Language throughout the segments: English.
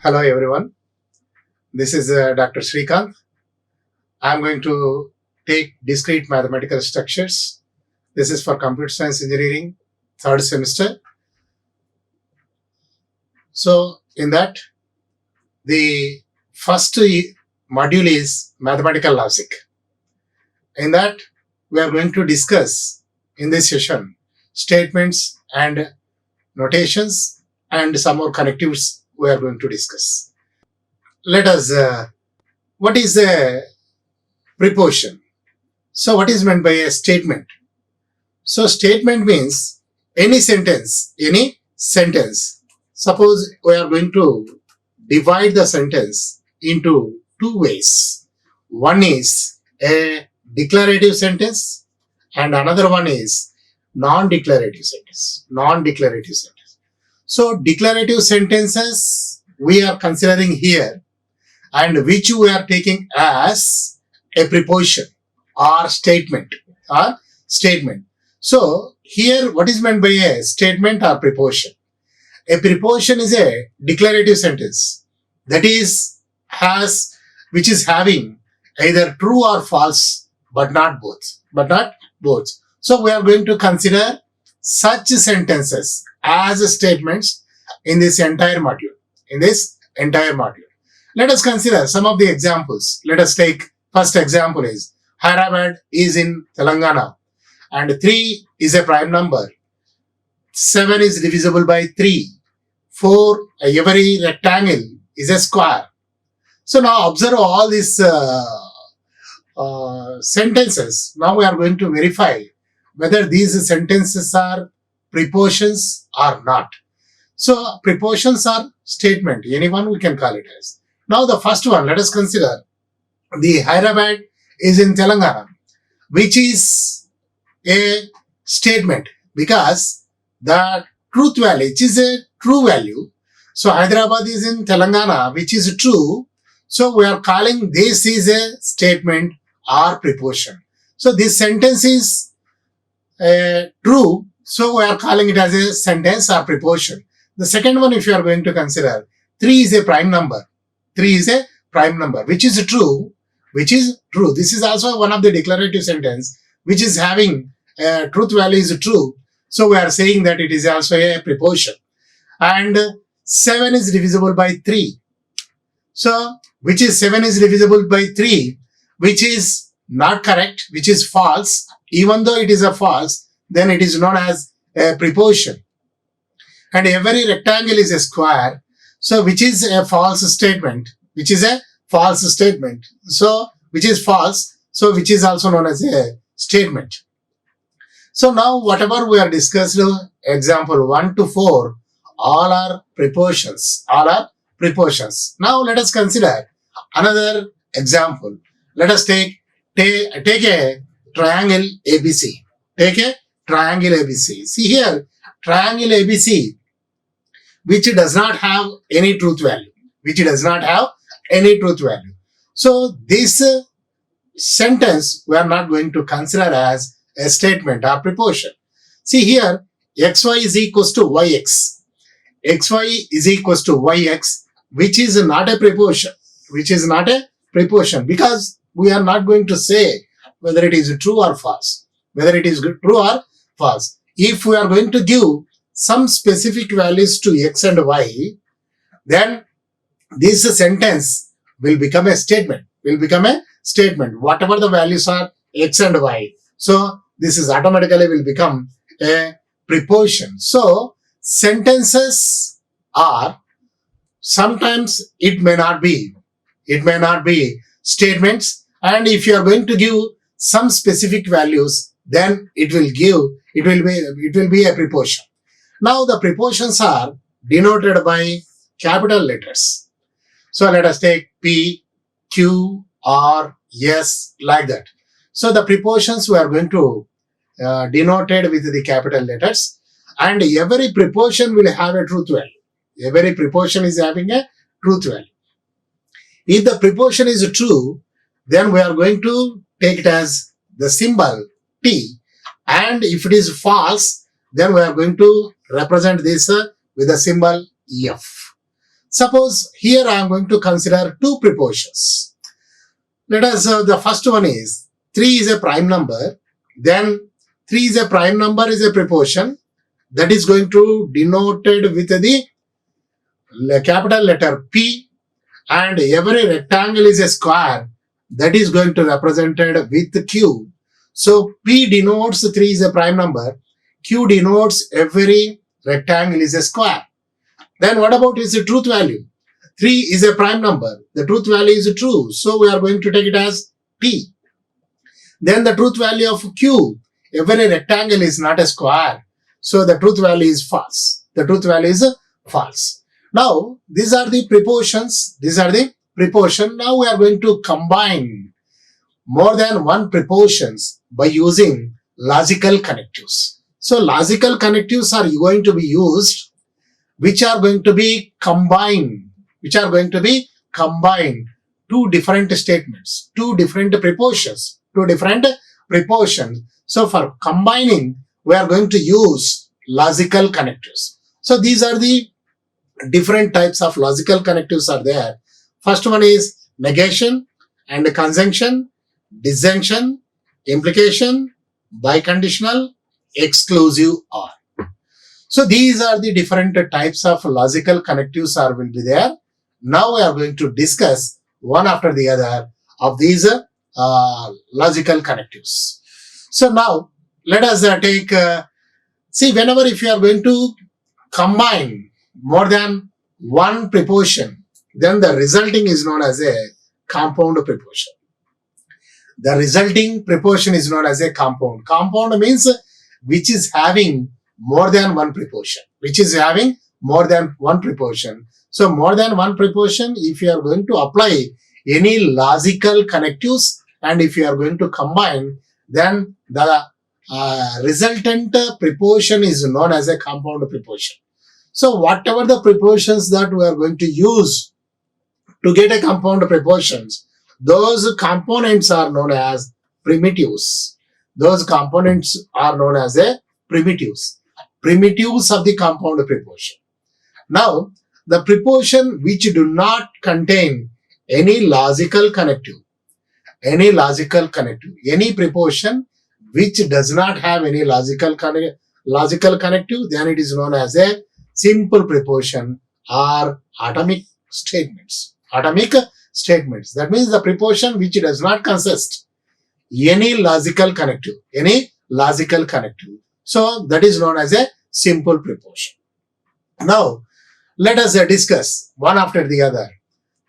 Hello everyone, this is Dr. Sreekanth. I am going to take discrete mathematical structures. This is for computer science engineering, third semester. So in that, the first module is mathematical logic. In that, we are going to discuss in this session statements and notations and some more connectives we are going to discuss. Let us, what is a preposition? So what is meant by a statement? So statement means any sentence. Suppose we are going to divide the sentence into two ways. One is a declarative sentence and another one is non-declarative sentence. So declarative sentences we are considering here and which we are taking as a preposition or statement. So here what is meant by a statement or preposition? A preposition is a declarative sentence that is which is having either true or false but not both. So we are going to consider such sentences as statements in this entire module. Let us consider some of the examples. Let us take first example is Hyderabad is in Telangana and 3 is a prime number. 7 is divisible by 3. 4, every rectangle is a square. So now observe all these sentences. Now we are going to verify whether these sentences are prepositions or not. So prepositions are statement. Anyone we can call it as. Now the first one, let us consider the Hyderabad is in Telangana, which is a statement because the truth value, which is a true value. So Hyderabad is in Telangana, which is true. So we are calling this is a statement or preposition. So this sentence is true. So we are calling it as a sentence or preposition. The second one, if you are going to consider, 3 is a prime number. 3 is a prime number, which is true. This is also one of the declarative sentence, which is having truth value is true. So we are saying that it is also a preposition. And 7 is divisible by 3. So, which is 7 is divisible by 3, which is not correct, which is false. Even though it is a false, then it is known as a preposition. And every rectangle is a square. So, which is a false statement, So, which is false. So, which is also known as a statement. So, now whatever we are discussed, example 1 to 4, all are prepositions. Now, let us consider another example. Let us take a triangle ABC. See here, triangle ABC, which does not have any truth value. So this sentence we are not going to consider as a statement or preposition. See here, xy is equals to yx. xy is equals to yx, which is not a preposition. Because we are not going to say whether it is true or false. If we are going to give some specific values to x and y, then this sentence will become a statement. Whatever the values are x and y. So this is automatically will become a preposition. So sentences are sometimes it may not be statements, and if you are going to give some specific values, then it will be a preposition. Now the prepositions are denoted by capital letters. So let us take P, Q, R, S, like that. So the prepositions we are going to denoted with the capital letters, and every preposition will have a truth value. Every preposition is having a truth value. If the preposition is true, then we are going to take it as the symbol T, and if it is false, then we are going to represent this with the symbol F. Suppose here I am going to consider two proportions. Let us, the first one is 3 is a prime number, then 3 is a prime number is a proportion that is going to denoted with the capital letter P, and every rectangle is a square that is going to represented with Q. So P denotes 3 is a prime number, Q denotes every rectangle is a square. Then what about its truth value? 3 is a prime number. The truth value is true. So we are going to take it as P. Then the truth value of Q. Every rectangle is not a square. So the truth value is false. The truth value is false. Now these are the proportions. These are the proportion. Now we are going to combine more than one proportions by using logical connectives. So logical connectives are going to be used which are going to be combined, two different statements, two different proportions. So for combining, we are going to use logical connectives. So these are the different types of logical connectives are there. First one is negation and conjunction, disjunction, implication, biconditional, exclusive OR. So these are the different types of logical connectives are will be there. Now we are going to discuss one after the other of these logical connectives. So now let us take, see, whenever if you are going to combine more than one proportion, then the resulting is known as a compound proportion. The resulting proportion is known as a compound. Compound means which is having more than one proportion, So more than one proportion, if you are going to apply any logical connectives and if you are going to combine, then the resultant proportion is known as a compound proportion. So whatever the proportions that we are going to use to get a compound proportions, those components are known as primitives. Those components are known as a primitives of the compound proportion. Now, the proportion which do not contain any logical connective, any proportion which does not have any logical connective, then it is known as a simple proportion or atomic statements. That means the proportion which does not consist any logical connective. So that is known as a simple proportion. Now let us discuss one after the other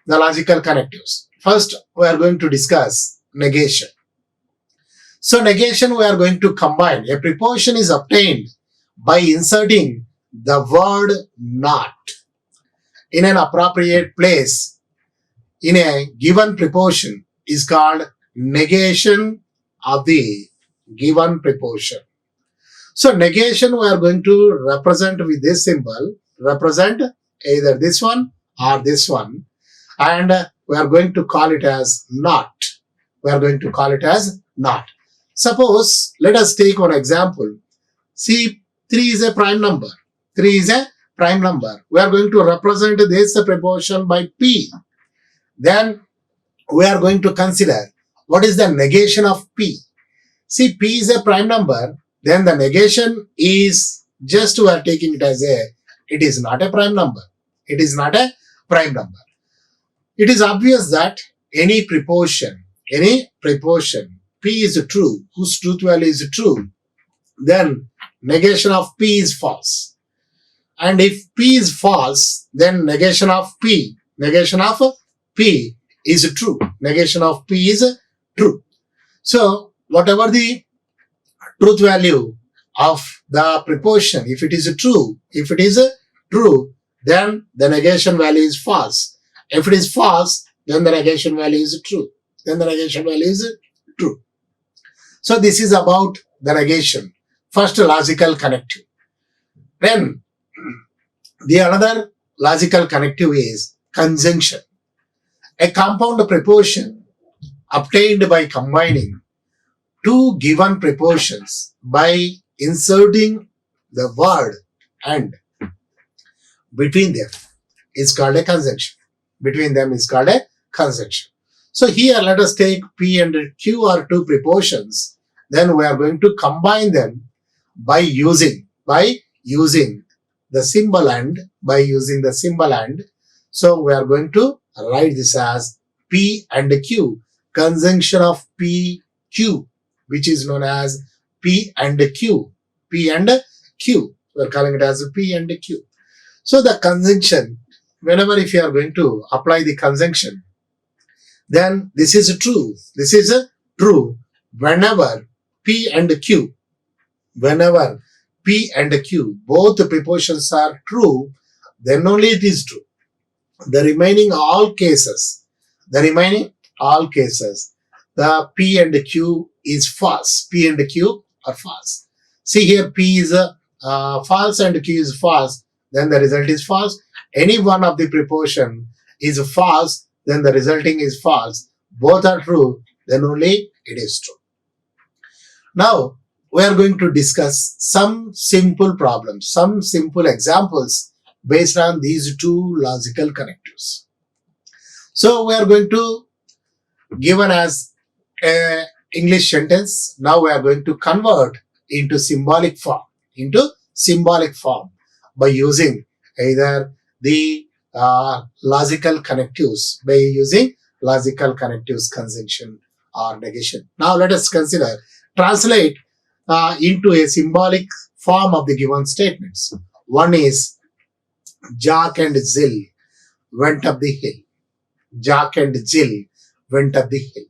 the logical connectives. First we are going to discuss negation. So negation we are going to combine. A proportion is obtained by inserting the word not in an appropriate place in a given proportion is called negation of the given proportion. So negation we are going to represent with this symbol, represent either this one or this one, and we are going to call it as not. Suppose, let us take one example. See, 3 is a prime number. We are going to represent this proportion by P. Then we are going to consider what is the negation of P. See, P is a prime number. Then the negation is just we are taking it as it is not a prime number. It is obvious that any proportion, P is true, whose truth value is true, then negation of P is false. And if P is false, then negation of P is true. So whatever the truth value of the proportion, if it is true, then the negation value is false. If it is false, then the negation value is true. So this is about the negation. First logical connective. Then the another logical connective is conjunction. A compound proportion obtained by combining two given proportions by inserting the word and between them is called a conjunction. Between them is called a conjunction. So here let us take P and Q are two prepositions. Then we are going to combine them by using the symbol and. So we are going to write this as P and Q, conjunction of P, Q, which is known as P and Q. P and Q. We are calling it as P and Q. So the conjunction, whenever if you are going to apply the conjunction, then this is true. This is true whenever P and Q, both the prepositions are true, then only it is true. The remaining all cases, the P and Q is false. P and Q are false. See here, P is false and Q is false, then the result is false. Any one of the preposition is false, then the resulting is false. Both are true, then only it is true. Now, we are going to discuss some simple problems, some simple examples based on these two logical connectives. So, we are going to given as a English sentence. Now, we are going to convert into symbolic form, by using either the logical connectives, conjunction or negation. Now let us translate into a symbolic form of the given statements. One is Jack and Jill went up the hill. Jack and Jill went up the hill.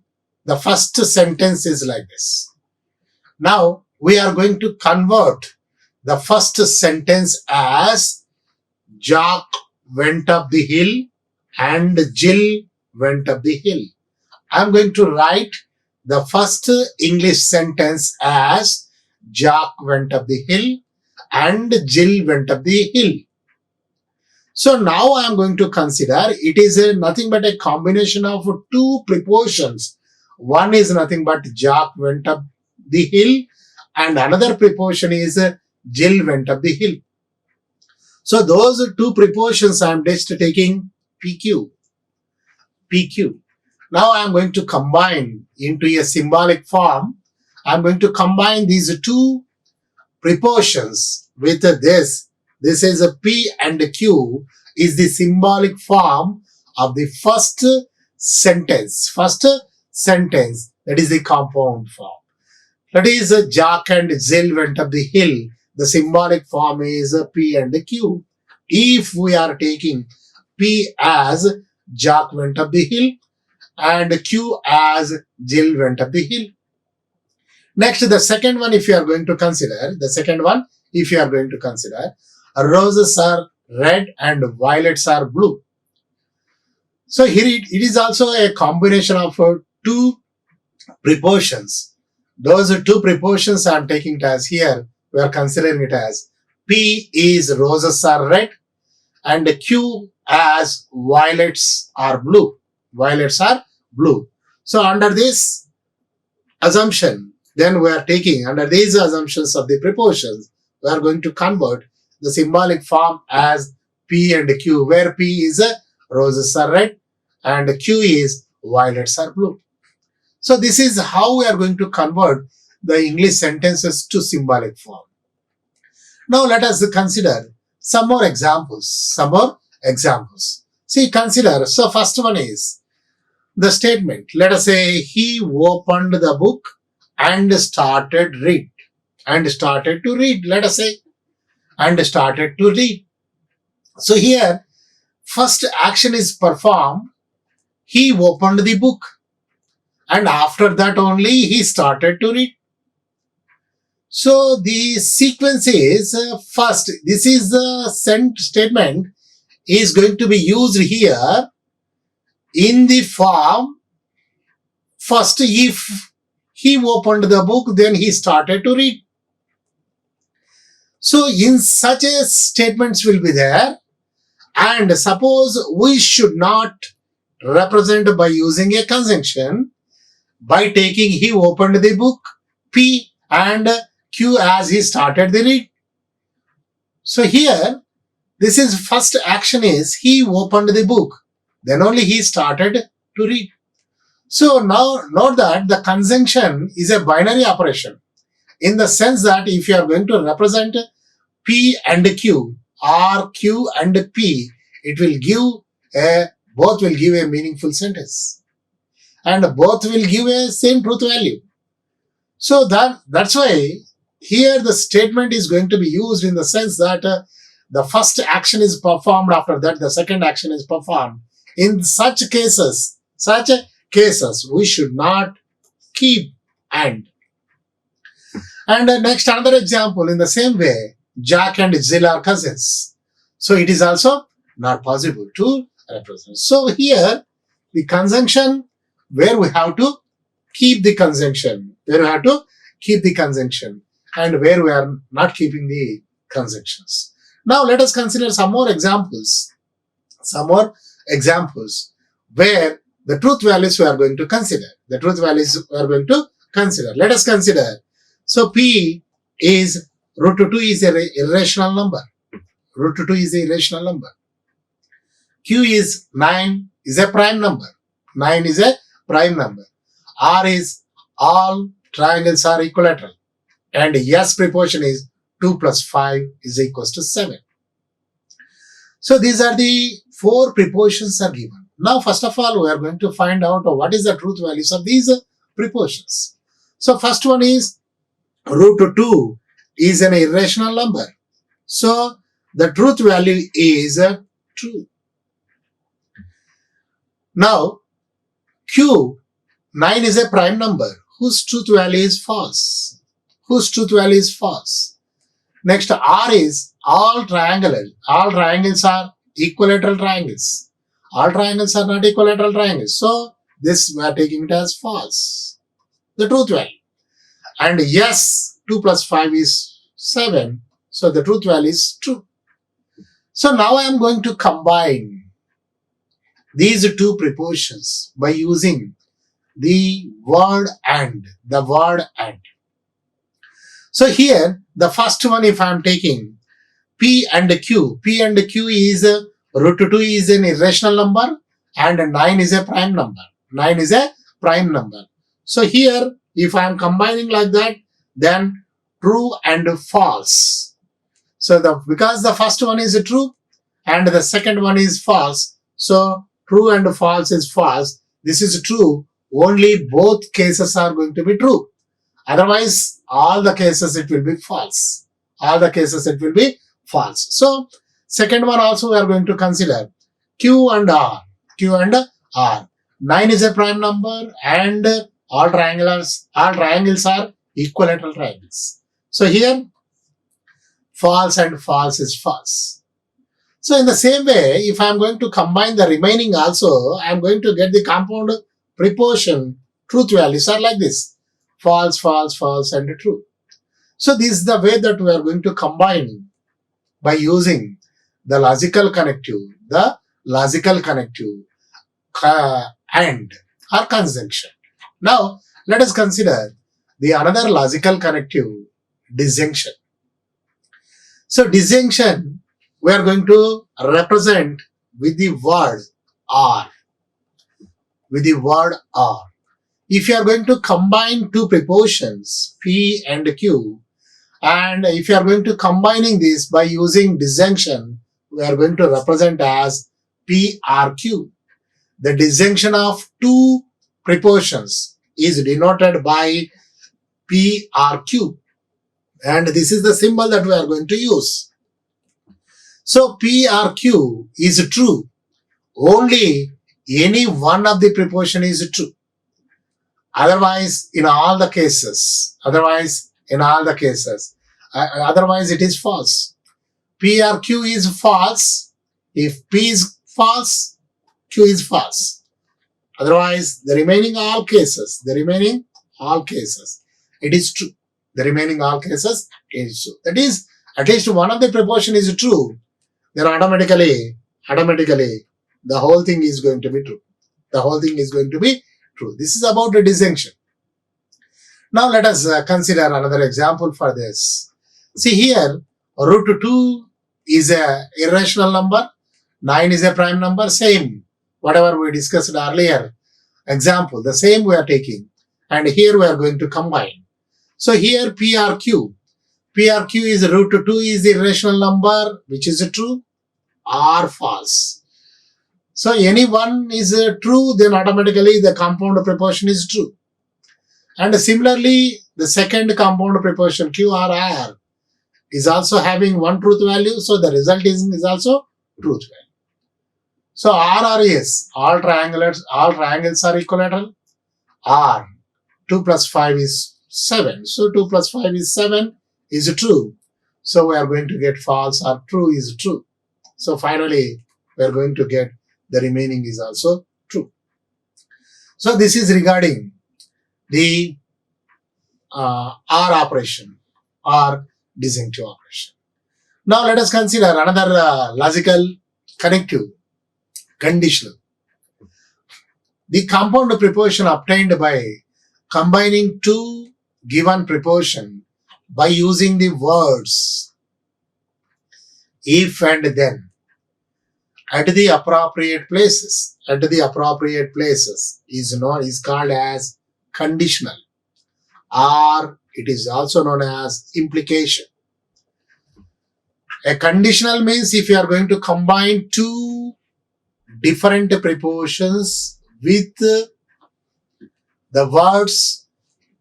The first sentence is like this. Now we are going to convert the first sentence as Jack went up the hill and Jill went up the hill. I am going to write the first English sentence as Jack went up the hill and Jill went up the hill. So now I am going to consider it is nothing but a combination of two prepositions. One is nothing but Jack went up the hill and another preposition is Jill went up the hill. So those two prepositions I am just taking PQ. Now I am going to combine into a symbolic form. I am going to combine these two prepositions with this. This is a P and Q is the symbolic form of the first sentence. That is the compound form. That is Jack and Jill went up the hill. The symbolic form is P and Q. If we are taking P as Jack went up the hill and Q as Jill went up the hill. Next, the second one if you are going to consider, roses are red and violets are blue. So here it is also a combination of two prepositions. Those two prepositions I am taking it as here. We are considering it as P is roses are red and Q as violets are blue. So under this assumption, then we are taking under these assumptions of the prepositions, we are going to convert the symbolic form as P and Q, where P is roses are red and Q is violets are blue. So this is how we are going to convert the English sentences to symbolic form. Now let us consider some more examples. See, consider. So first one is the statement. Let us say he opened the book and started to read. Let us say and started to read. So here first action is performed. He opened the book and after that only he started to read. So the sequence is first, this is the statement is going to be used here in the form first if he opened the book then he started to read. So in such a statements will be there, and suppose we should not represent by using a conjunction by taking he opened the book P and Q as he started the read. So here This is first action is he opened the book. Then only he started to read. So now note that the conjunction is a binary operation in the sense that if you are going to represent P and Q or Q and P, it will give both will give a meaningful sentence and both will give a same truth value. So that's why here the statement is going to be used in the sense that the first action is performed, after that the second action is performed. In such cases, we should not keep and. And next another example in the same way, Jack and Jill are cousins. So it is also not possible to represent. So here the conjunction where we have to keep the conjunction, and where we are not keeping the conjunctions. Now let us consider some more examples where the truth values we are going to consider. Let us consider. So P is root 2 is an irrational number. Q is 9 is a prime number. R is all triangles are equilateral. And S proportion is 2 plus 5 is equals to 7. So these are the 4 proportions are given. Now first of all we are going to find out what is the truth values of these proportions. So first one is root 2 is an irrational number. So the truth value is true. Now Q, 9 is a prime number whose truth value is false. Next R is all triangles are equilateral triangles. All triangles are not equilateral triangles. So this we are taking it as false, the truth value. And yes, 2 plus 5 is 7. So the truth value is true. So now I am going to combine these two proportions by using the word and. So here the first one, if I am taking P and Q is root 2 is an irrational number and 9 is a prime number. So here if I am combining like that, then true and false. So because the first one is true and the second one is false, so true and false is false. This is true. Only both cases are going to be true. Otherwise, all the cases it will be false. So second one also we are going to consider Q and R. 9 is a prime number and all triangles are equilateral triangles. So here false and false is false. So in the same way, if I am going to combine the remaining also, I am going to get the compound proportion truth values are like this. False, and true. So this is the way that we are going to combine by using the logical connective, and or conjunction. Now let us consider the another logical connective, disjunction. So disjunction we are going to represent with the word or. If you are going to combine two proportions P and Q, and if you are going to combining this by using disjunction, we are going to represent as PRQ. The disjunction of two proportions is denoted by PRQ, and this is the symbol that we are going to use. So PRQ is true. Only any one of the proportion is true. Otherwise in all the cases, otherwise it is false. PRQ is false. If P is false, Q is false. Otherwise the remaining all cases, it is true. That is, at least one of the proportion is true, then automatically the whole thing is going to be true. This is about the disjunction. Now let us consider another example for this. See here, root 2 is a irrational number, 9 is a prime number, same. Whatever we discussed earlier, example, the same we are taking. And here we are going to combine. So here PRQ. PRQ is root 2 is the irrational number, which is true or false. So any one is true, then automatically the compound proportion is true. And similarly, the second compound proportion QRR is also having one truth value, so the result is also truth value. So RR is all triangles are equilateral. R 2 plus 5 is 7. So 2 plus 5 is 7 is true. So we are going to get false or true is true. So finally, we are going to get the remaining is also true. So this is regarding the OR operation or disjunctive operation. Now let us consider another logical connective, conditional. The compound proportion obtained by combining two given proportion by using the words if and then at the appropriate places is called as conditional, or it is also known as implication. A conditional means if you are going to combine two different prepositions with the words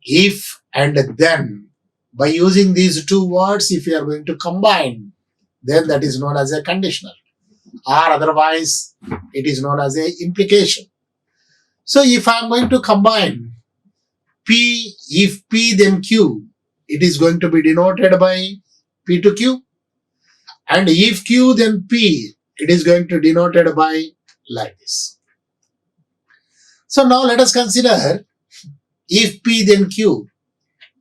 if and then, by using these two words, if you are going to combine, then that is known as a conditional, or otherwise it is known as a implication. So if I am going to combine P, if P then Q, it is going to be denoted by P to Q, and if Q then P, it is going to be denoted by like this. So now let us consider if P then Q.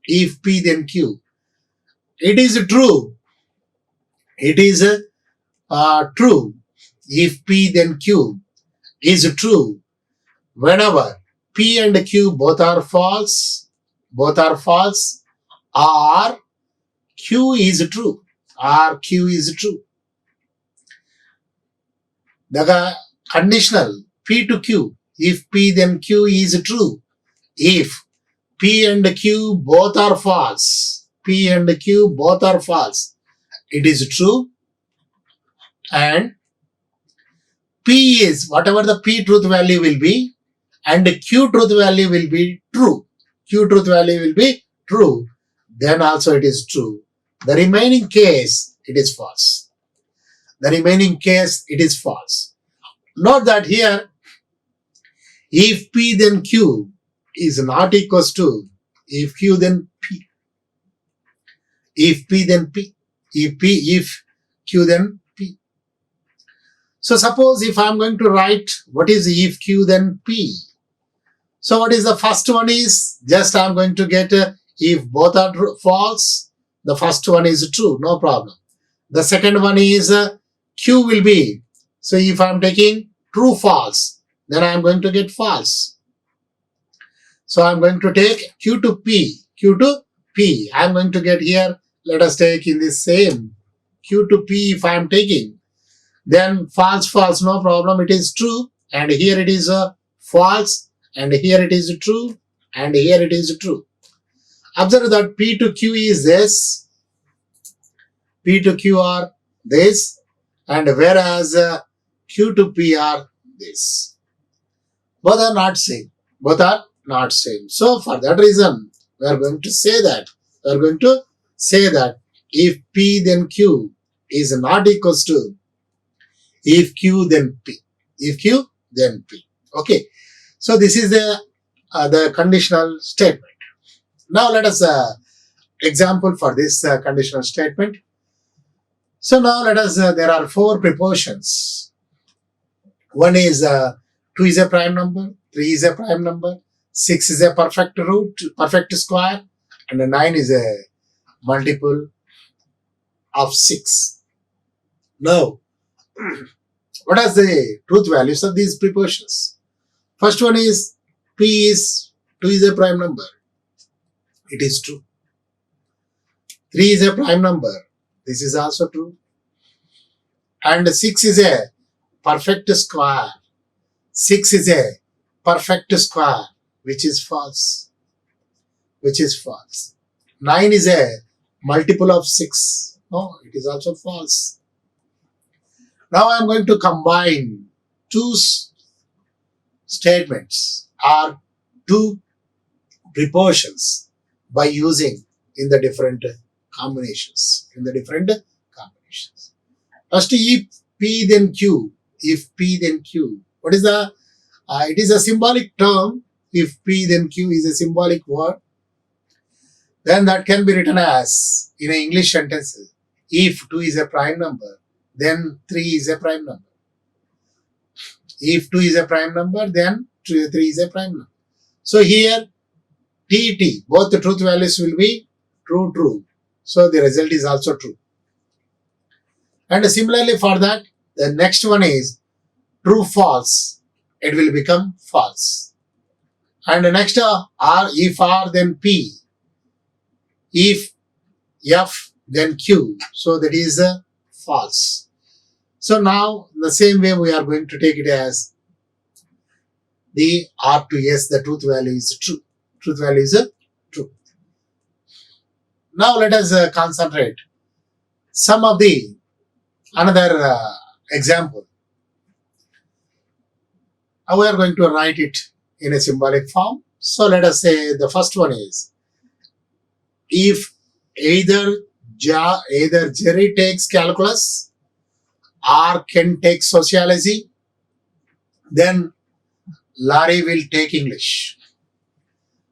If P then Q. It is true. It is true. If P then Q is true whenever P and Q both are false, or Q is true, The conditional P to Q, if P then Q is true, if P and Q both are false, it is true, and P is whatever the P truth value will be, and Q truth value will be true. Then also it is true. The remaining case, it is false. Note that here, if P then Q is not equals to if Q then P. If P then P. If Q then P. So suppose if I am going to write what is if Q then P. So what is the first one is, just I am going to get if both are false, the first one is true, no problem. The second one is Q will be, so if I am taking true false, then I am going to get false. So I am going to take Q to P. I am going to get here, let us take in this same Q to P if I am taking. Then false, no problem, it is true, and here it is false, and here it is true, and here it is true. Observe that P to Q is this, P to Q are this, and whereas Q to P are this. Both are not same. So for that reason, we are going to say that if P then Q is not equals to if Q then P. Okay. So this is the conditional statement. Now let us example for this conditional statement. So now let us, there are four prepositions. One is 2 is a prime number, 3 is a prime number, 6 is a perfect square, and 9 is a multiple of 6. Now, what are the truth values of these prepositions? First one is 2 is a prime number. It is true. 3 is a prime number. This is also true. And 6 is a perfect square. 6 is a perfect square, which is false. Which is false. 9 is a multiple of 6. No, it is also false. Now I am going to combine two statements or two proportions by using in the different combinations. First, if P then Q. If P then Q. What is the? It is a symbolic term. If P then Q is a symbolic word, then that can be written as in an English sentence. If 2 is a prime number, then 3 is a prime number. If 2 is a prime number, then 3 is a prime number. So here T, both the truth values will be true. So the result is also true. And similarly for that, the next one is true, false. It will become false. And the next R, if R then P. If F then Q. So that is false. So now the same way we are going to take it as the R to S, the truth value is true. Truth value is true. Now let us concentrate some of the another example. We are going to write it in a symbolic form. So let us say the first one is if either Jerry takes calculus or Ken takes sociology, then Larry will take English.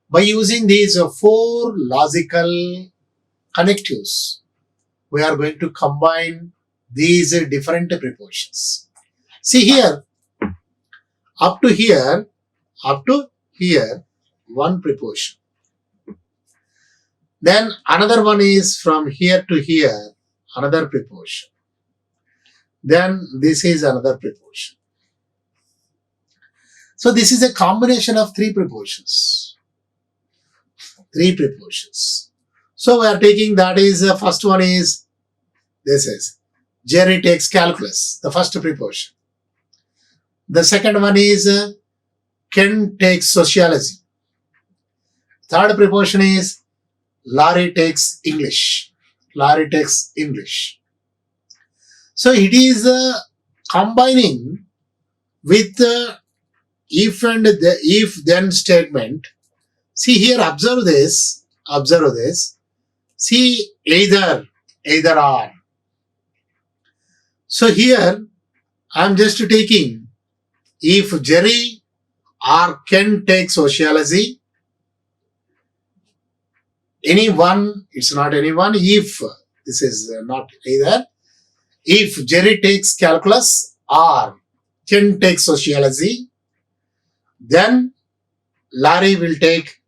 By using these 4 logical connectives, we are going to combine these different proportions. See here, up to here, one proportion. Then another one is from here to here, another proportion. Then this is another proportion. So this is a combination of 3 proportions. 3 proportions. So we are taking that is first one is this is Jerry takes calculus, the first proportion. The second one is Ken takes sociology. Third proportion is Larry takes English. So it is combining with if and the if then statement. See here, observe this. See either or. So here I am just taking if Jerry or Ken takes sociology, anyone, it's not anyone, if this is not either, if Jerry takes calculus or Ken takes sociology, then Larry will take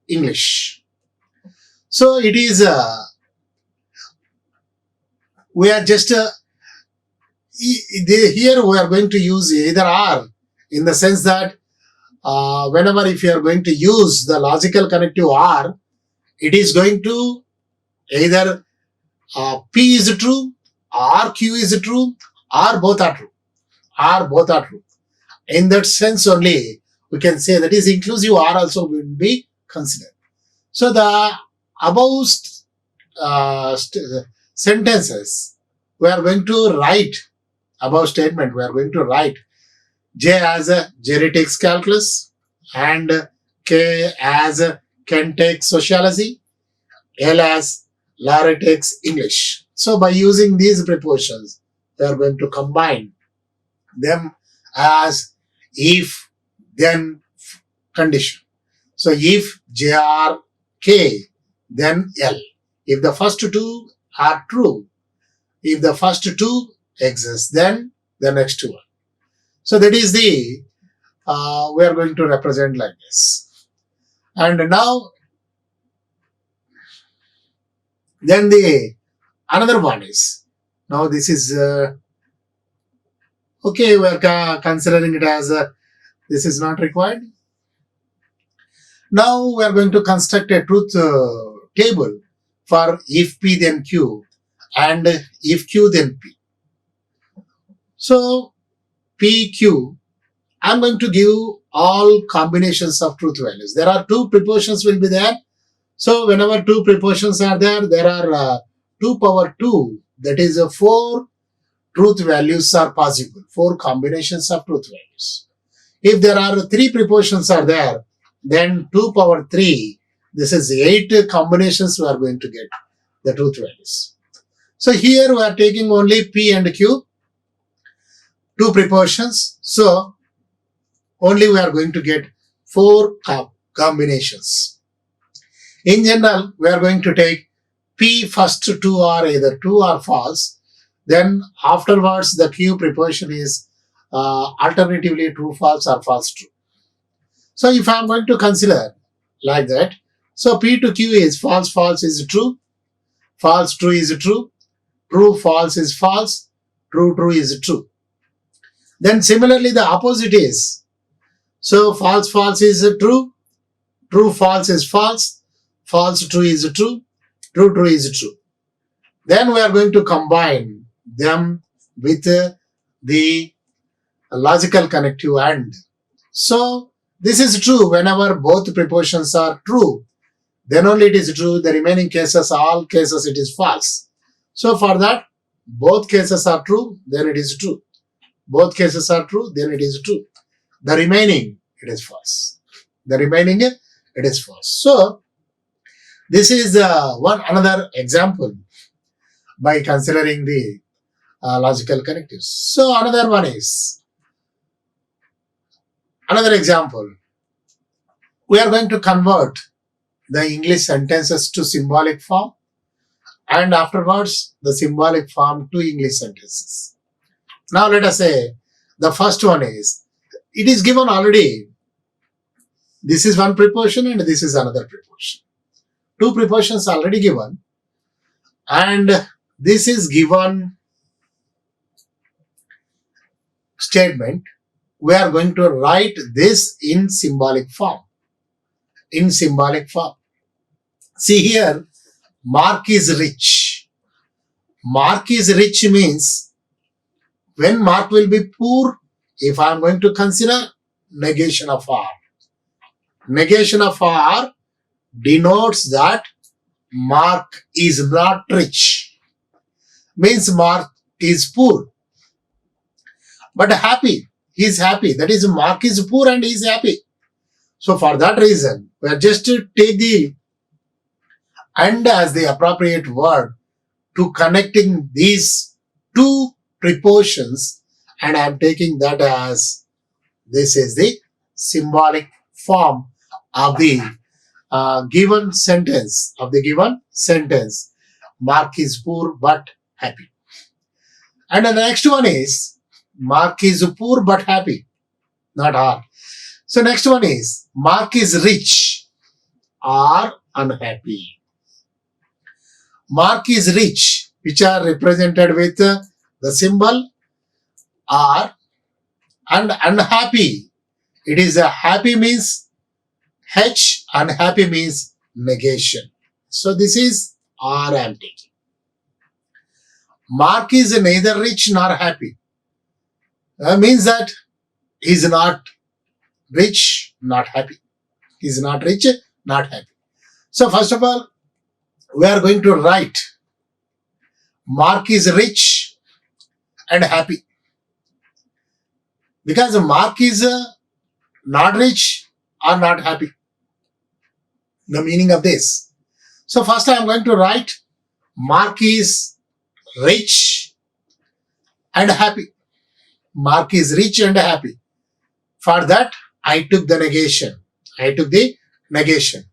English. So it is, we are just, here we are going to use either or in the sense that whenever if you are going to use the logical connective or, it is going to either P is true, or Q is true, or both are true. In that sense only, we can say that is inclusive or also will be considered. So the above sentences, we are going to write, above statement, we are going to write J as Jerry takes calculus and K as Ken takes sociology, L as Larry takes English. So by using these proportions, we are going to combine them as if then condition. So if J R K, then L. If the first 2 are true, if the first 2 exist, then the next one. So that is the, we are going to represent like this. And now, then the another one is, now this is, okay, we are considering it as, this is not required. Now we are going to construct a truth table for if P then Q and if Q then P. So PQ, I'm going to give all combinations of truth values. There are two proportions will be there. So whenever two proportions are there, there are 2 power 2, that is 4 truth values are possible, 4 combinations of truth values. If there are 3 proportions are there, then 2 power 3, this is 8 combinations we are going to get the truth values. So here we are taking only P and Q, 2 proportions. So only we are going to get 4 combinations. In general, we are going to take P first 2 are either true or false. Then afterwards the Q proportion is alternatively true false or false true. So if I am going to consider like that, so P to Q is false false is true, false true is true, true false is false, true true is true. Then similarly the opposite is, so false false is true, true false is false, false true is true, true true is true. Then we are going to combine them with the logical connective AND. So this is true whenever both proportions are true, then only it is true. The remaining cases, all cases it is false. So for that, both cases are true, then it is true. Both cases are true, then it is true. The remaining, it is false. The remaining, it is false. So this is another example by considering the logical connectives. So another one is, another example. We are going to convert the English sentences to symbolic form and afterwards the symbolic form to English sentences. Now let us say the first one is, it is given already, this is one proportion and this is another proportion. 2 proportions already given and this is given statement. We are going to write this in symbolic form. In symbolic form. See here, Mark is rich. Mark is rich means when Mark will be poor, if I am going to consider negation of R. Negation of R denotes that Mark is not rich. Means Mark is poor. But happy. He is happy. That is, Mark is poor and he is happy. So for that reason, we are just to take the and as the appropriate word to connecting these 2 proportions, and I am taking that as this is the symbolic form of the given sentence. Mark is poor but happy. And the next one is, Mark is poor but happy, not R. So next one is, Mark is rich or unhappy. Mark is rich, which are represented with the symbol R, and unhappy. It is a happy means H, unhappy means negation. So this is R I am taking. Mark is neither rich nor happy. Means that he is not rich, not happy. He is not rich, not happy. So first of all, we are going to write Mark is rich and happy. Because Mark is not rich or not happy. The meaning of this. So first I am going to write Mark is rich and happy. Mark is rich and happy. For that, I took the negation.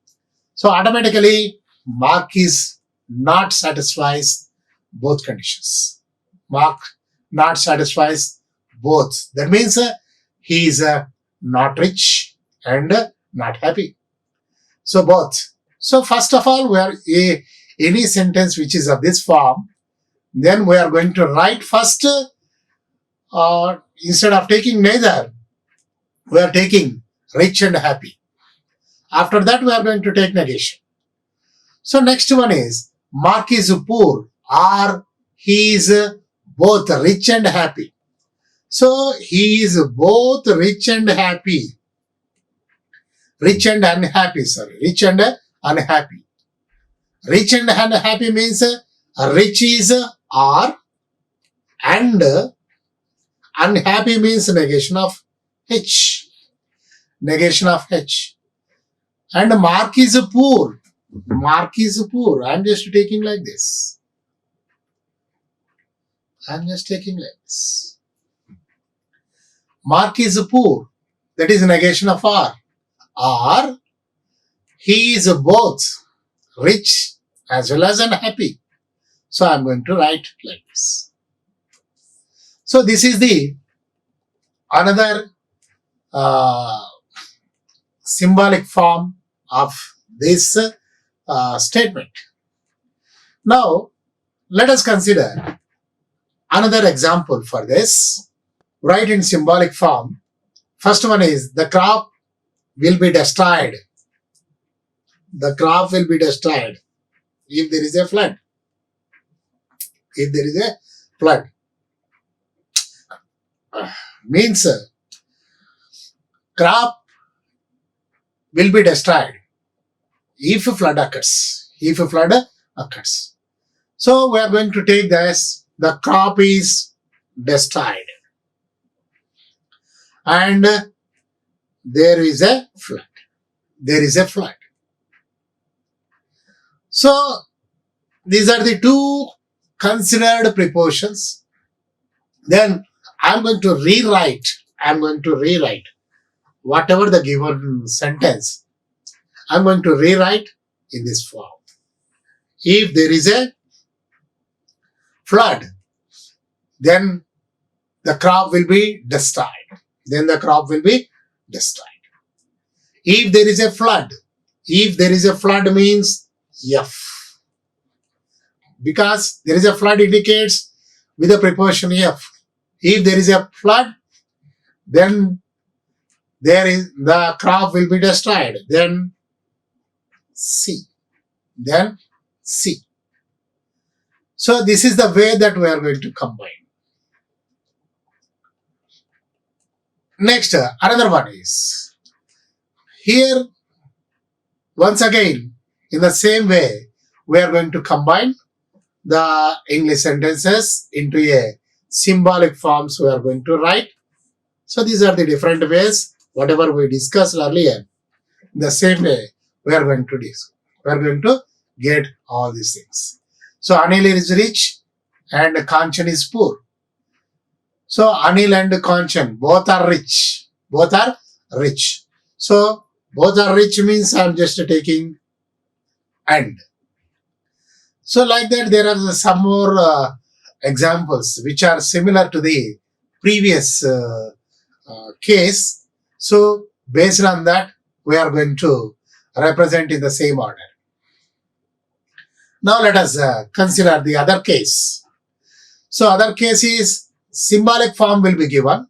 So automatically, Mark is not satisfies both conditions. Mark not satisfies both. That means he is not rich and not happy. So both. So first of all, we are any sentence which is of this form, then we are going to write first, instead of taking neither, we are taking rich and happy. After that, we are going to take negation. So next one is, Mark is poor or he is both rich and happy. So he is both rich and happy. Rich and unhappy, sorry. Rich and unhappy. Rich and unhappy means rich is R and unhappy means negation of H. Negation of H. And Mark is poor. Mark is poor. I am just taking like this. Mark is poor. That is negation of R. Or he is both rich as well as unhappy. So I am going to write like this. So this is the another symbolic form of this statement. Now let us consider another example for this. Write in symbolic form. First one is the crop will be destroyed. The crop will be destroyed if there is a flood. If there is a flood. Means crop will be destroyed if flood occurs. If flood occurs. So we are going to take this. The crop is destroyed. And there is a flood. There is a flood. So these are the two considered prepositions. Then I am going to rewrite. Whatever the given sentence. I am going to rewrite in this form. If there is a flood, then the crop will be destroyed. If there is a flood means F. Because there is a flood indicates with the preposition F. If there is a flood, then the crop will be destroyed. Then C. So this is the way that we are going to combine. Next, another one is here. Once again, in the same way, we are going to combine the English sentences into a symbolic forms we are going to write. So these are the different ways, whatever we discussed earlier. In the same way, we are going to discuss. We are going to get all these things. So Anil is rich and Kanchan is poor. So Anil and Kanchan both are rich. So both are rich means I am just taking and. So like that there are some more examples which are similar to the previous case. So based on that we are going to represent in the same order. Now let us consider the other case. So other case is symbolic form will be given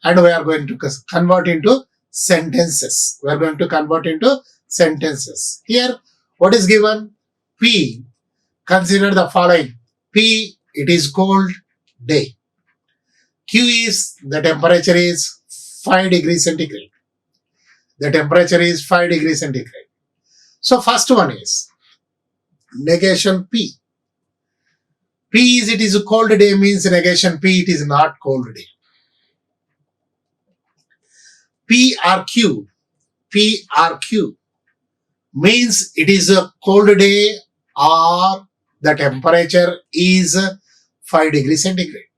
and we are going to convert into sentences. Here what is given? P. Consider the following. P, it is cold day. Q is the temperature is 5 degrees centigrade. So first one is negation P. P is it is a cold day means negation P, it is not cold day. P or Q means it is a cold day or the temperature is 5 degrees centigrade.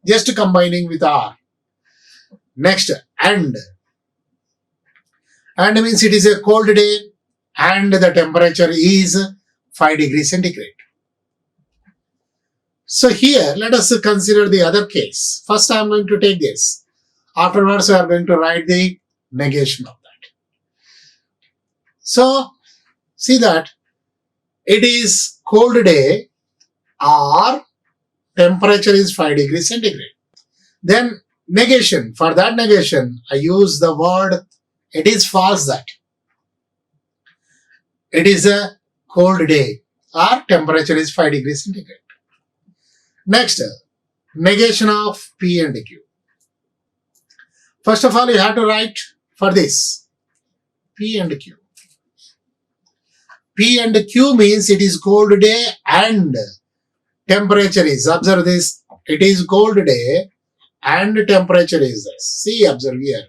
Just combining with R. Next, and means it is a cold day and the temperature is 5 degrees centigrade. So here, let us consider the other case. First, I am going to take this. Afterwards, we are going to write the negation of that. So, see that it is cold day or temperature is 5 degrees centigrade. Then negation. For that negation, I use the word it is false that it is a cold day or temperature is 5 degrees centigrade. Next, negation of P and Q. First of all, you have to write for this P and Q. P and Q means it is cold day and temperature is. Observe this. It is cold day and temperature is this. See, observe here.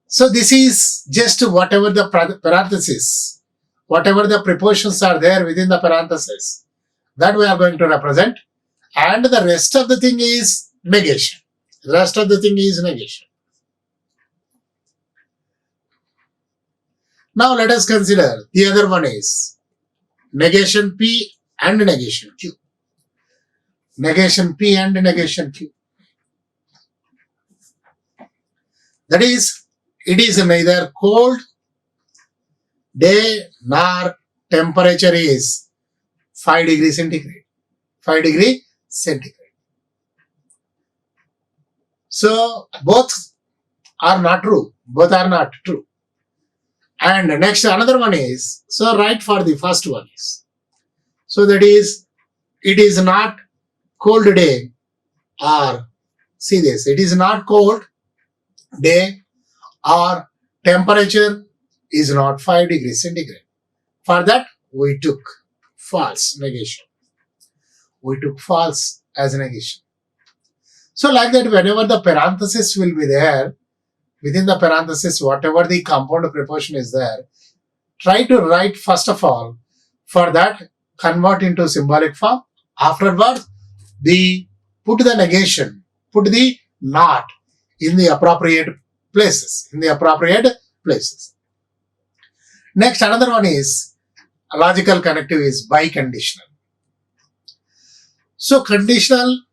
So this is just whatever the parenthesis, whatever the prepositions are there within the parenthesis, that we are going to represent. And the rest of the thing is negation. Rest of the thing is negation. Now let us consider the other one is negation P and negation Q. Negation P and negation Q. That is, it is neither cold day nor temperature is 5 degrees centigrade. 5 degree centigrade. So both are not true. Both are not true. And next another one is, so write for the first one is. So that is, it is not cold day or, see this, it is not cold day or temperature is not 5 degrees centigrade. For that we took false negation. We took false as a negation. So like that, whenever the parenthesis will be there, within the parenthesis, whatever the compound preposition is there, try to write first of all, for that convert into symbolic form. Afterwards, put the negation, put the not in the appropriate places, Next, another one is, a logical connective is biconditional. So conditional,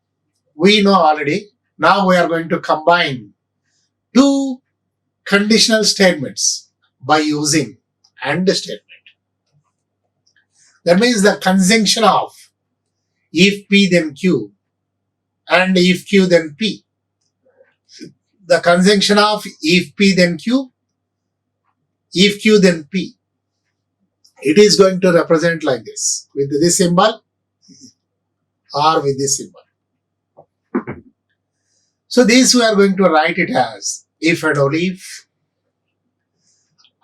we know already. Now we are going to combine two conditional statements by using and statement. That means the conjunction of if P then Q and if Q then P. The conjunction of if P then Q, if Q then P. It is going to represent like this, with this symbol or with this symbol. So this we are going to write it as if and only if,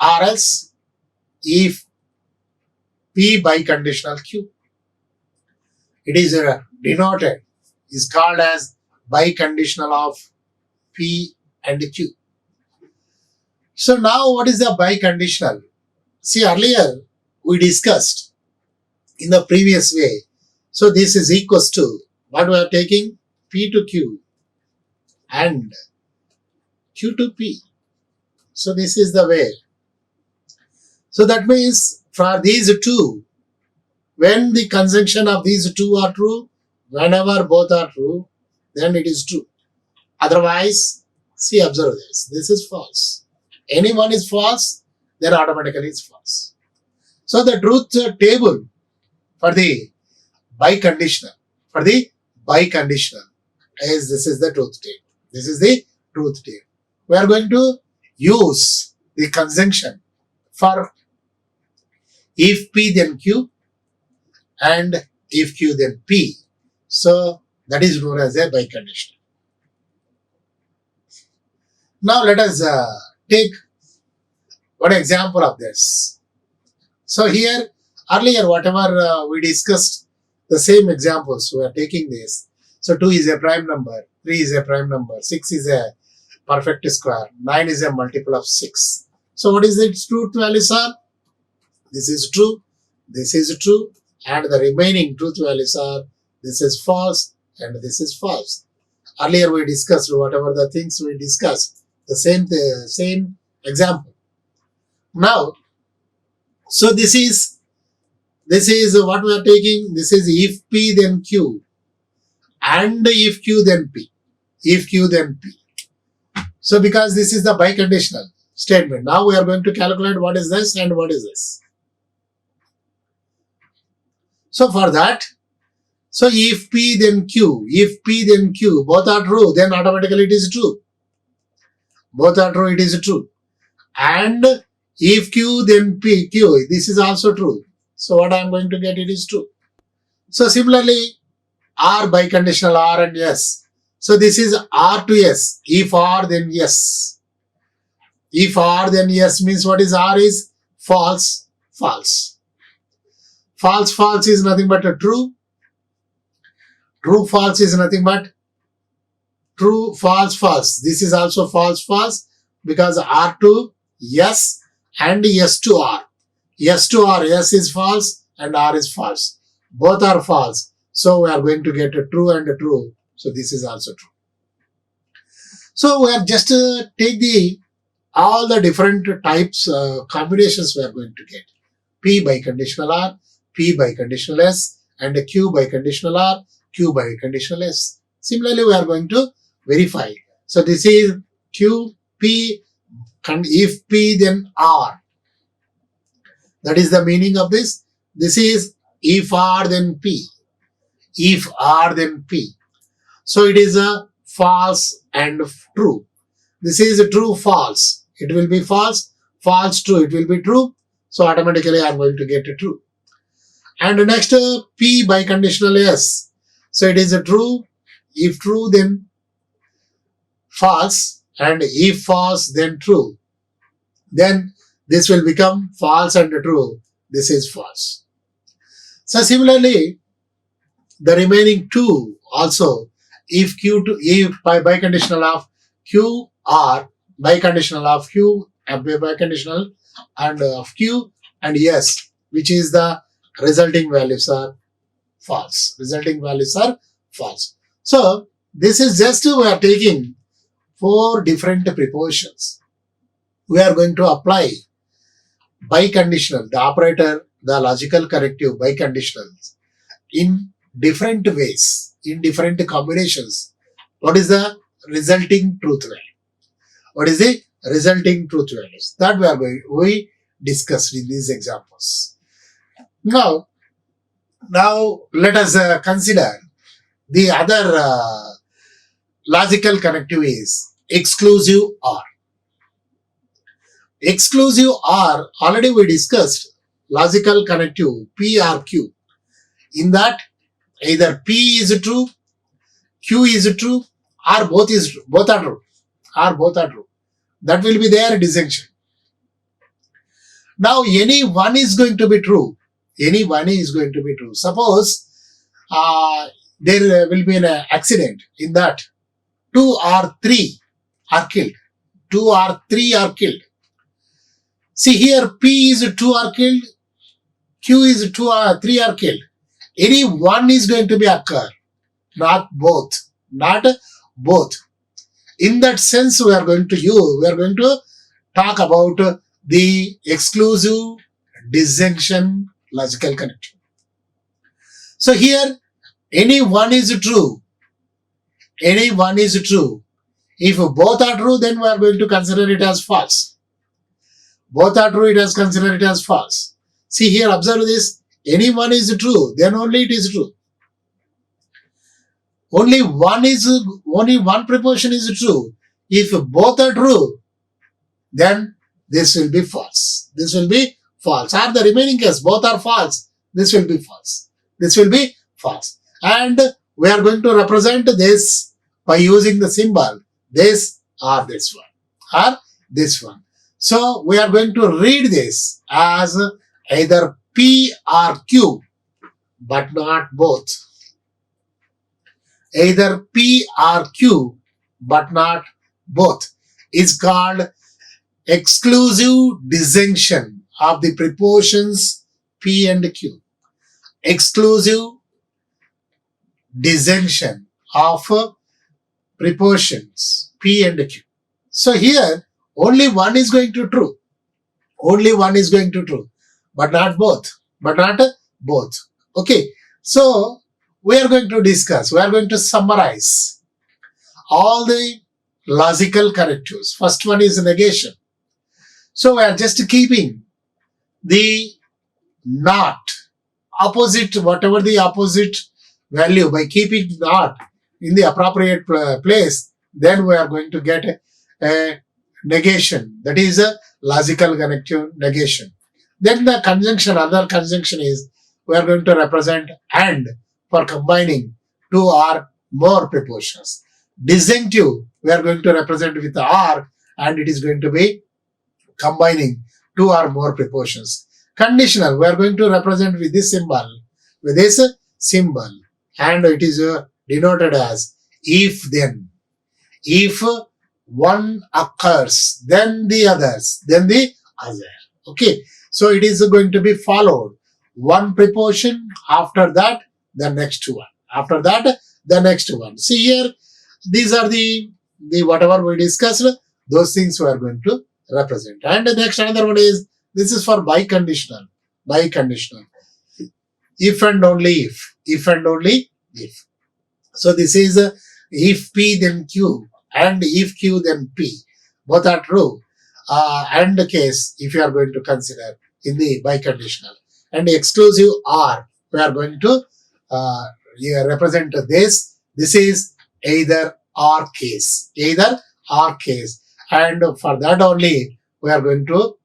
or else if P biconditional Q. It is denoted, is called as biconditional of P and Q. So now what is the biconditional? See, earlier we discussed in the previous way. So this is equals to what we are taking, P to Q and Q to P. So this is the way. So that means for these two, when the conjunction of these two are true, whenever both are true, then it is true. Otherwise, see, observe this. This is false. Any one is false, then automatically it's false. So the truth table for the biconditional, is this is the truth table. This is the truth table. We are going to use the conjunction for if P then Q and if Q then P. So that is known as a biconditional. Now let us take one example of this. So here, earlier whatever we discussed, the same examples, we are taking this. So 2 is a prime number, 3 is a prime number, 6 is a perfect square, 9 is a multiple of 6. So what is its truth values are? This is true, and the remaining truth values are, this is false and this is false. Earlier we discussed whatever the things we discussed, the same example. Now, so this is what we are taking. This is if P then Q and if Q then P. So because this is the biconditional statement, now we are going to calculate what is this and what is this. So for that, so if P then Q, both are true, then automatically it is true. It is true. And if Q then P, Q, this is also true. So what I am going to get, it is true. So similarly, R biconditional, R and S. So this is R to S. If R, then yes. If R, then yes means what is R is false, false. False, false is nothing but a true. True, false is nothing but true, false, false. This is also false, false because R to yes and yes to R. Yes to R, yes is false and R is false. Both are false. So we are going to get a true and a true. So this is also true. So we are just take all the different types combinations we are going to get. P biconditional R, P biconditional S, and Q biconditional R, Q biconditional S. Similarly, we are going to verify. So this is Q, P, and if P then R. That is the meaning of this. This is if R then P. If R then P. So it is a false and true. This is a true, false. It will be false, false, true. It will be true. So automatically I am going to get a true. And next P biconditional S. So it is a true. If true then false, and if false then true. Then this will become false and true. This is false. So similarly, the remaining two also, if Q to if by biconditional of Q R, biconditional of Q and biconditional and of Q and S, which is the resulting values are false. Resulting values are false. So this is just we are taking 4 different prepositions. We are going to apply biconditional, the operator, the logical corrective biconditionals in different ways, in different combinations. What is the resulting truth value? What is the resulting truth values? That we discussed in these examples. Now let us consider the other logical connective is exclusive OR. Exclusive OR, already we discussed logical connective P or Q. In that either P is true, Q is true, or both are true. Or both are true. That will be their disjunction. Now any one is going to be true. Any one is going to be true. Suppose there will be an accident in that 2 or 3 are killed. 2 or 3 are killed. See here P is 2 are killed, Q is 2 or 3 are killed. Any one is going to be occur, not both. Not both. In that sense, we are going to talk about the exclusive disjunction logical connection. So here, any one is true. Any one is true. If both are true, then we are going to consider it as false. Both are true, it is considered it as false. See here, observe this. Any one is true, then only it is true. Only one proposition is true. If both are true, then this will be false. This will be false. Or the remaining case, both are false. This will be false. This will be false. And we are going to represent this by using the symbol this or this one or this one. So we are going to read this as either P or Q, but not both. Either P or Q, but not both. Is called exclusive disjunction of the prepositions P and Q. Exclusive disjunction of prepositions P and Q. So here only one is going to true. Only one is going to true, but not both. But not both. Okay. So we are going to discuss, we are going to summarize all the logical correctives. First one is negation. So we are just keeping the not opposite, whatever the opposite value, by keeping not in the appropriate place, then we are going to get a negation. That is a logical connective negation. Then the conjunction, other conjunction is we are going to represent and for combining 2 or more prepositions. Disjunctive, we are going to represent with or, and it is going to be combining two or more prepositions. Conditional, we are going to represent with this symbol, and it is denoted as if then. If one occurs, then the others, then the other. Okay, so it is going to be followed one preposition, after that the next one, after that the next one. See here, these are the whatever we discussed, those things we are going to represent. And the next another one is, this is for biconditional. Biconditional, if and only if and only if. So this is if P then Q, and if Q then P, both are true. And the case, if you are going to consider in the biconditional. And exclusive or, we are going to represent this. This is either or case, either or case. And for that only, we are going to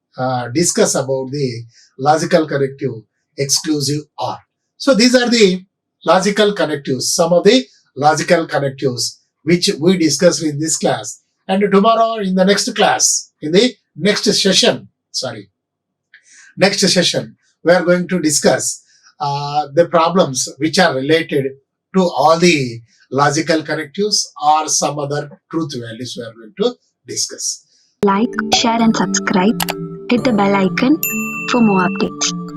discuss about the logical connective exclusive or. So these are the logical connectives, some of the logical connectives which we discussed in this class. And tomorrow in the next class, in the next session, we are going to discuss the problems which are related to all the logical connectives or some other truth values we are going to discuss. Like, share and subscribe. Hit the bell icon for more updates.